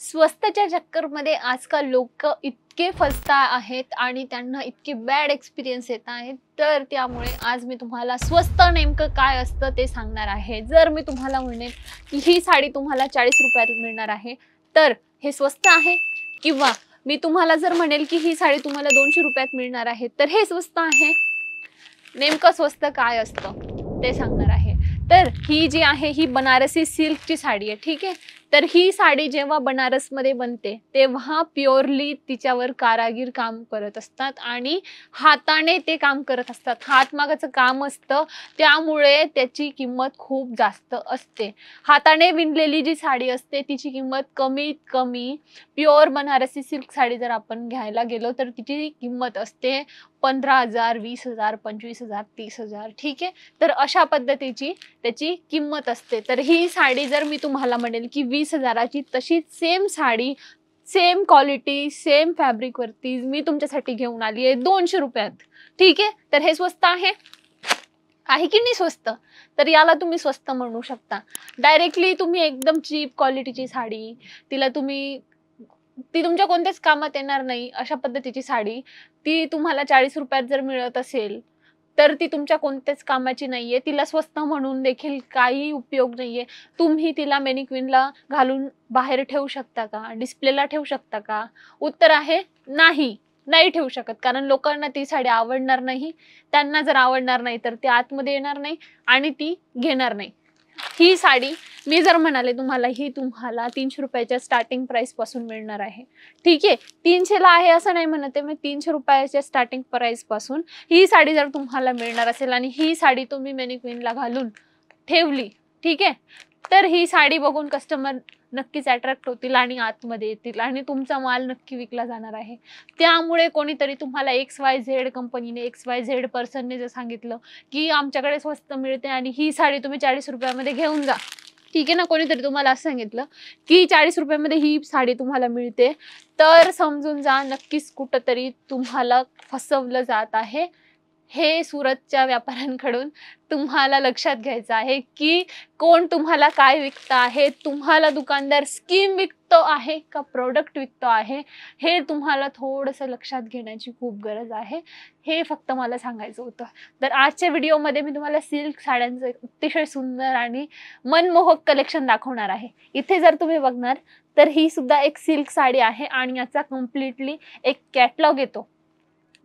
स्वस्तच्या चक्करमध्ये आजकाल लोक इतके फसता आहेत आणि त्यांना इतके बॅड एक्सपिरियन्स येत आहेत, तर त्यामुळे आज मी तुम्हाला स्वस्त नेमकं काय असतं ते सांगणार आहे। जर मी तुम्हाला म्हणेन की ही साडी तुम्हाला 40 रुपयात मिळणार आहे तर हे स्वस्त आहे, किंवा मी तुम्हाला जर म्हणेल की ही साडी तुम्हाला 200 रुपयात मिळणार आहे तर हे स्वस्त आहे। नेमकं स्वस्त काय असतं ते सांगणार आहे। तर ही जी आहे ही बनारसी सिल्कची साडी आहे, ठीक आहे। तर ही साडी जेव्हा बनारस मध्ये बनते तेव्हा प्युअरली तिच्यावर कारागीर काम करत असतात आणि हाताने ते काम करत असतात, हातमागाचं काम असतं, त्यामुळे त्याची किंमत खूप जास्त असते। हाताने विणलेली जी साडी असते तिची किंमत कमीत कमी प्युअर बनारसी सिल्क साडी जर आपण घ्यायला गेलो तर तिची किंमत असते 15,000, 20,000, 25,000, 30,000, ठीक आहे। तर अशा पद्धतीची त्याची किंमत असते। तर ही साडी जर मी तुम्हाला म्हणेल की 20,000ची, तशी same sari, same quality, same fabric वरती मी तुमच्यासाठी घेऊन आली आहे 200 रुपयात, ठीक आहे। तर हे स्वस्त आहे की नाही स्वस्त? तर याला तुम्ही स्वस्त म्हणू शकता। डायरेक्टली तुम्ही एकदम चीप क्वालिटीची साडी, ती तुमच्या कोणत्याच कामात येणार नाही अशा पद्धतीची साडी ती तुम्हाला 40 रुपयात जर मिळत असेल तर ती तुमच्या कोणत्याच कामाची नाहीये, तिला स्वस्त म्हणून देखील काही उपयोग नाहीये। तुम्ही तिला मॅनिक्विनला घालून बाहेर ठेवू शकता का? डिस्प्लेला ठेवू शकता का? उत्तर आहे नाही ठेवू शकत, कारण लोकांना ती साडी आवडणार नाही। त्यांना जर आवडणार नाही तर ते आतमध्ये येणार नाही आणि ती घेणार नाही। ही साडी मी जर म्हणाले तुम्हाला, ही तुम्हाला 300 रुपयाच्या स्टार्टिंग प्राइस पासून मिळणार आहे, ठीक आहे। 300 ला आहे असं नाही म्हणते मी, 300 रुपयाच्या स्टार्टिंग प्राइस पासून ही साडी जर तुम्हाला मिळणार असेल आणि ही साडी तुम्ही मॅनिक्विनला घालून ठेवली, ठीक आहे, तर ही साडी बघून कस्टमर नक्कीच अट्रॅक्ट होतील आणि आतमध्ये येतील आणि तुमचा माल नक्की विकला जाणार आहे। त्यामुळे कोणीतरी तुम्हाला XYZ कंपनीने, XYZ पर्सनने जर सांगितलं की आमच्याकडे स्वस्त मिळते आणि ही साडी तुम्ही 40 रुपयामध्ये घेऊन जा, ठीक आहे ना, कोणीतरी तुम्हाला असं सांगितलं की 40 रुपयामध्ये ही साडी तुम्हाला मिळते, तर समजून जा नक्कीच कुठंतरी तुम्हाला फसवलं जात आहे। हे सुरतच्या व्यापाऱ्यांकडून तुम्हाला लक्षात घ्यायचं आहे की कोण तुम्हाला काय विकत आहे, तुम्हाला दुकानदार स्कीम विकतो आहे का प्रोडक्ट विकतो आहे, हे तुम्हाला थोडंसं लक्षात घेण्याची खूप गरज आहे। हे फक्त मला सांगायचं होतं। तर आजच्या व्हिडिओमध्ये मी तुम्हाला सिल्क साड्यांचं अतिशय सुंदर आणि मनमोहक कलेक्शन दाखवणार आहे। इथे जर तुम्ही बघणार तर ही सुद्धा एक सिल्क साडी आहे आणि याचा कम्प्लिटली एक कॅटलॉग येतो,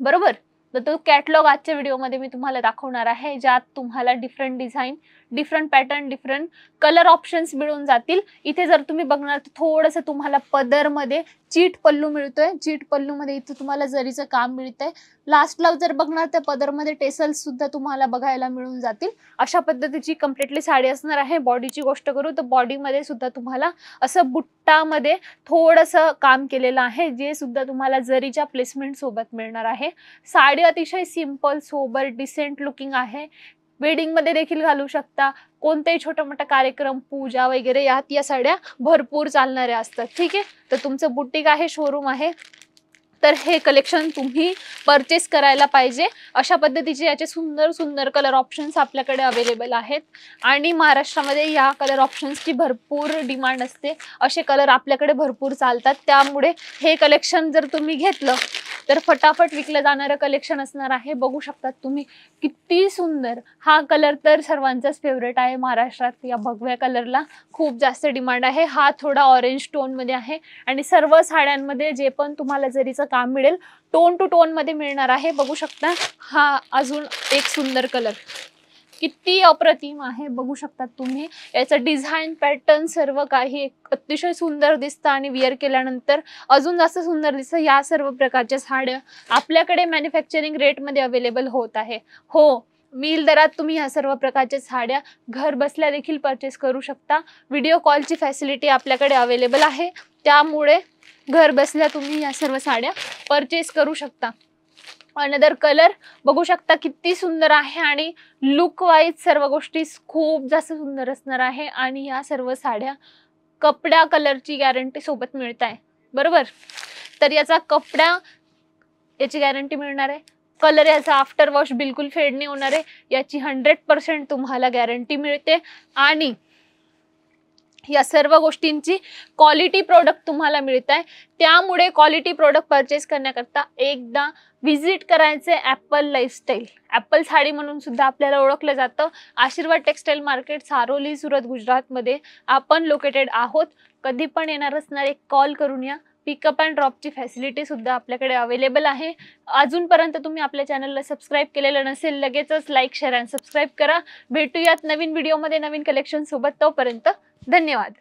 बरोबर। तर तो कॅटलॉग आजच्या व्हिडिओमध्ये मी तुम्हाला दाखवणार आहे, ज्यात तुम्हाला different design, different pattern, different colour options मिळून जातील। इथे जर तुम्ही बघणार तर थोडंसं तुम्हाला पदरमध्ये चीट पल्लू मिळतोय, चीट पल्लूमध्ये इथे तुम्हाला जरीचं काम मिळतंय। लास्टला जर बघणार तर पदरमध्ये टेसल्स सुद्धा तुम्हाला बघायला मिळून जातील। अशा पद्धतीची कम्प्लिटली साडी असणार आहे। बॉडीची गोष्ट करू तर बॉडीमध्ये सुद्धा तुम्हाला असं बुट्टामध्ये थोडंसं काम केलेलं आहे, जे सुद्धा तुम्हाला जरीच्या प्लेसमेंट सोबत मिळणार आहे। साडी अतिशय सिंपल, सोबर, डिसेंट लुकिंग आहे। वेडिंग मध्ये देखील घालू शकता, कोणतेही छोटा मोठा कार्यक्रम, पूजा वगैरे यात या साड्या भरपूर चालणाऱ्या असतात, ठीक आहे। तर तुमचं बुटीक आहे, शोरूम आहे, तर हे कलेक्शन तुम्ही परचेस करायला पाहिजे। अशा पद्धतीचे याचे सुंदर सुंदर कलर ऑप्शन्स आपल्याकडे अवेलेबल आहेत आणि महाराष्ट्रामध्ये या कलर ऑप्शन्सची भरपूर डिमांड असते, असे कलर आपल्याकडे भरपूर चालतात। त्यामुळे हे कलेक्शन जर तुम्ही घेतलं तर फटाफट विकलं जाणारं कलेक्शन असणार आहे। बघू शकतात तुम्ही किती सुंदर, हा कलर तर सर्वांचाच फेवरेट आहे महाराष्ट्रात। या भगव्या कलरला खूप जास्त डिमांड आहे। हा थोडा ऑरेंज टोन मध्ये आहे आणि सर्व साड्यांमध्ये जे पण तुम्हाला जरीचं काम मिळेल टोन टू टोन मध्ये मिळणार आहे। बघू शकता हा अजून एक सुंदर कलर, किती अप्रतिम आहे, बघू शकतात तुम्ही। याचं डिझाईन, पॅटर्न सर्व काही अतिशय सुंदर दिसतं आणि विअर केल्यानंतर अजून जास्त सुंदर दिसतं। या सर्व प्रकारच्या साड्या आपल्याकडे मॅन्युफॅक्चरिंग रेटमध्ये अवेलेबल होत आहे। हो, मिल दरात तुम्ही या सर्व प्रकारच्या साड्या घर बसल्या देखील परचेस करू शकता। व्हिडिओ कॉलची फॅसिलिटी आपल्याकडे अवेलेबल आहे, त्यामुळे घर बसल्या तुम्ही या सर्व साड्या परचेस करू शकता। अनदर कलर बघू शकता किती सुंदर आहे आणि लुक वाईज सर्व गोष्टी खूप जास्त सुंदर असणार आहे। आणि या सर्व साड्या कपड्या कलरची गॅरंटी सोबत मिळत आहे, बरोबर। तर याचा कपडा याची गॅरंटी मिळणार आहे, कलर याचा आफ्टर वॉश बिलकुल फेड नाही होणार आहे, याची 100% तुम्हाला गॅरंटी मिळते। आणि या सर्व गोष्टींची क्वालिटी प्रोडक्ट तुम्हाला मिळत आहे. त्यामुळे क्वालिटी प्रोडक्ट परचेस करण्याकरता एकदा व्हिजिट करायचे ॲपल लाईफस्टाईल. ॲपल साडी म्हणून सुद्धा आपल्याला ओळखलं जातं. आशीर्वाद टेक्सटाईल मार्केट, सारोली, सुरत, गुजरातमध्ये आपण लोकेटेड आहोत. कधी पण येणार असणार एक कॉल करून या. पिकअप अँड ड्रॉपची फॅसिलिटी सुद्धा आपल्याकडे अवेलेबल आहे. अजूनपर्यंत तुम्ही आपल्या चॅनलला सबस्क्राईब केलेलं नसेल, लगेचच लाईक, शेअर आणि सबस्क्राईब करा. भेटूयात नवीन व्हिडिओमध्ये नवीन कलेक्शन सोबत. तोपर्यंत धन्यवाद.